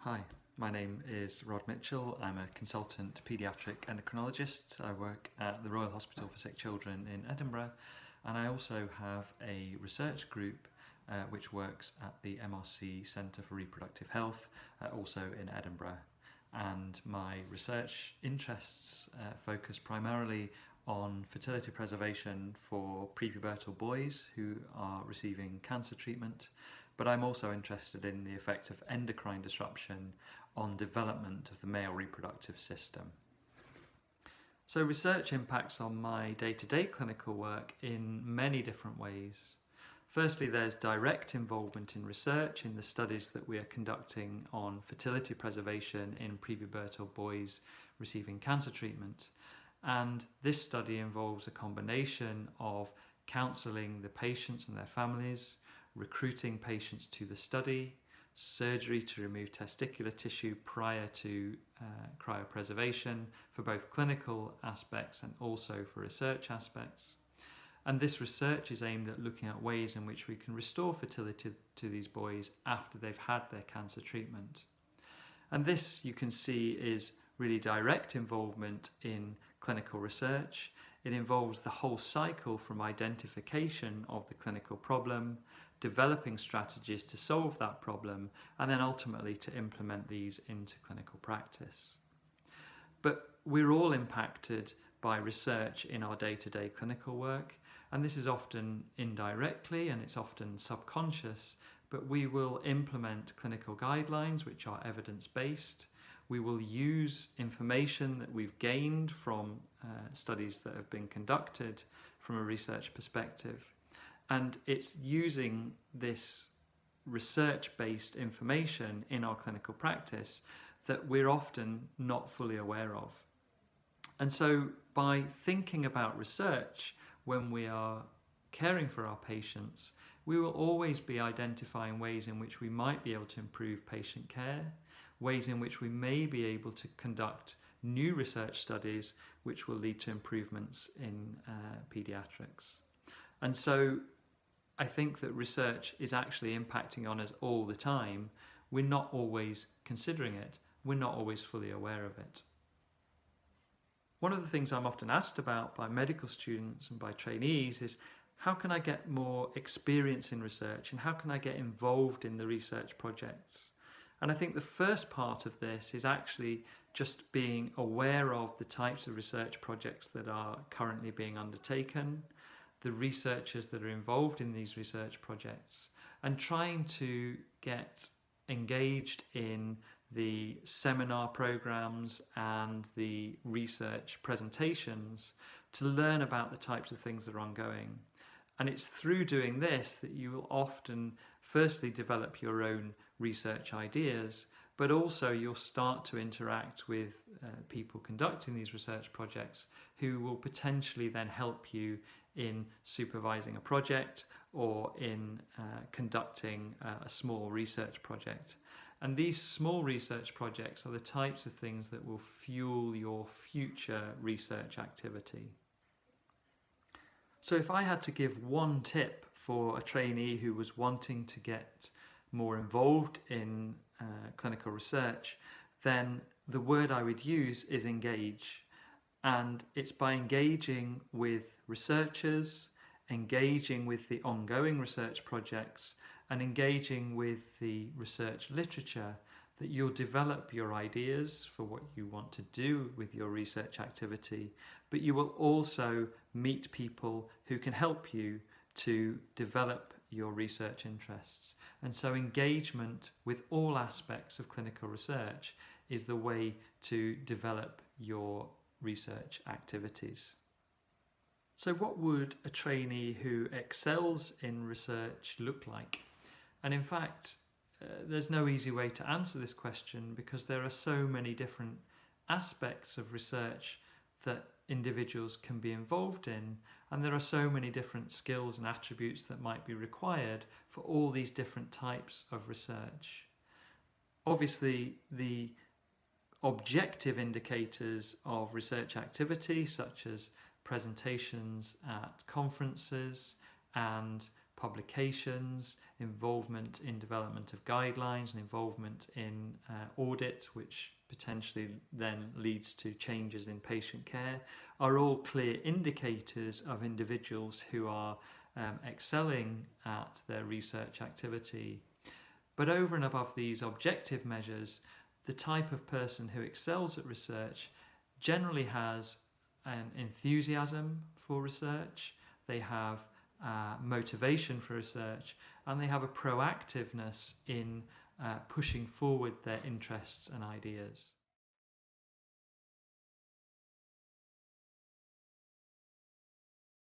Hi, my name is Rod Mitchell. I'm a consultant paediatric endocrinologist. I work at the Royal Hospital for Sick Children in Edinburgh, and I also have a research group which works at the MRC Centre for Reproductive Health, also in Edinburgh. And my research interests focus primarily on fertility preservation for prepubertal boys who are receiving cancer treatment, but I'm also interested in the effect of endocrine disruption on development of the male reproductive system. So research impacts on my day-to-day clinical work in many different ways. Firstly, there's direct involvement in research in the studies that we are conducting on fertility preservation in prepubertal boys receiving cancer treatment. And this study involves a combination of counselling the patients and their families, recruiting patients to the study, surgery to remove testicular tissue prior to cryopreservation for both clinical aspects and also for research aspects. And this research is aimed at looking at ways in which we can restore fertility to these boys after they've had their cancer treatment. And this, you can see, is really direct involvement in clinical research. It involves the whole cycle from identification of the clinical problem, developing strategies to solve that problem, and then ultimately to implement these into clinical practice. But we're all impacted by research in our day-to-day clinical work, and this is often indirectly and it's often subconscious, but we will implement clinical guidelines which are evidence-based. We will use information that we've gained from studies that have been conducted from a research perspective. And it's using this research-based information in our clinical practice that we're often not fully aware of. And so by thinking about research when we are caring for our patients, we will always be identifying ways in which we might be able to improve patient care, ways in which we may be able to conduct new research studies which will lead to improvements in paediatrics. And so I think that research is actually impacting on us all the time. We're not always considering it. We're not always fully aware of it. One of the things I'm often asked about by medical students and by trainees is, how can I get more experience in research and how can I get involved in the research projects? And I think the first part of this is actually just being aware of the types of research projects that are currently being undertaken, the researchers that are involved in these research projects, and trying to get engaged in the seminar programs and the research presentations to learn about the types of things that are ongoing. And it's through doing this that you will often firstly develop your own research ideas, but also you'll start to interact with people conducting these research projects who will potentially then help you in supervising a project or in conducting a small research project. And these small research projects are the types of things that will fuel your future research activity. So if I had to give one tip for a trainee who was wanting to get more involved in clinical research, then the word I would use is engage. And it's by engaging with researchers, engaging with the ongoing research projects, and engaging with the research literature that you'll develop your ideas for what you want to do with your research activity, but you will also meet people who can help you to develop your research interests. And so engagement with all aspects of clinical research is the way to develop your research activities. So what would a trainee who excels in research look like? And in fact, there's no easy way to answer this question because there are so many different aspects of research that individuals can be involved in, and there are so many different skills and attributes that might be required for all these different types of research. Obviously, the objective indicators of research activity, such as presentations at conferences and publications, involvement in development of guidelines, and involvement in audit, which potentially then leads to changes in patient care, are all clear indicators of individuals who are excelling at their research activity. But over and above these objective measures, the type of person who excels at research generally has an enthusiasm for research, they have motivation for research, and they have a proactiveness in pushing forward their interests and ideas.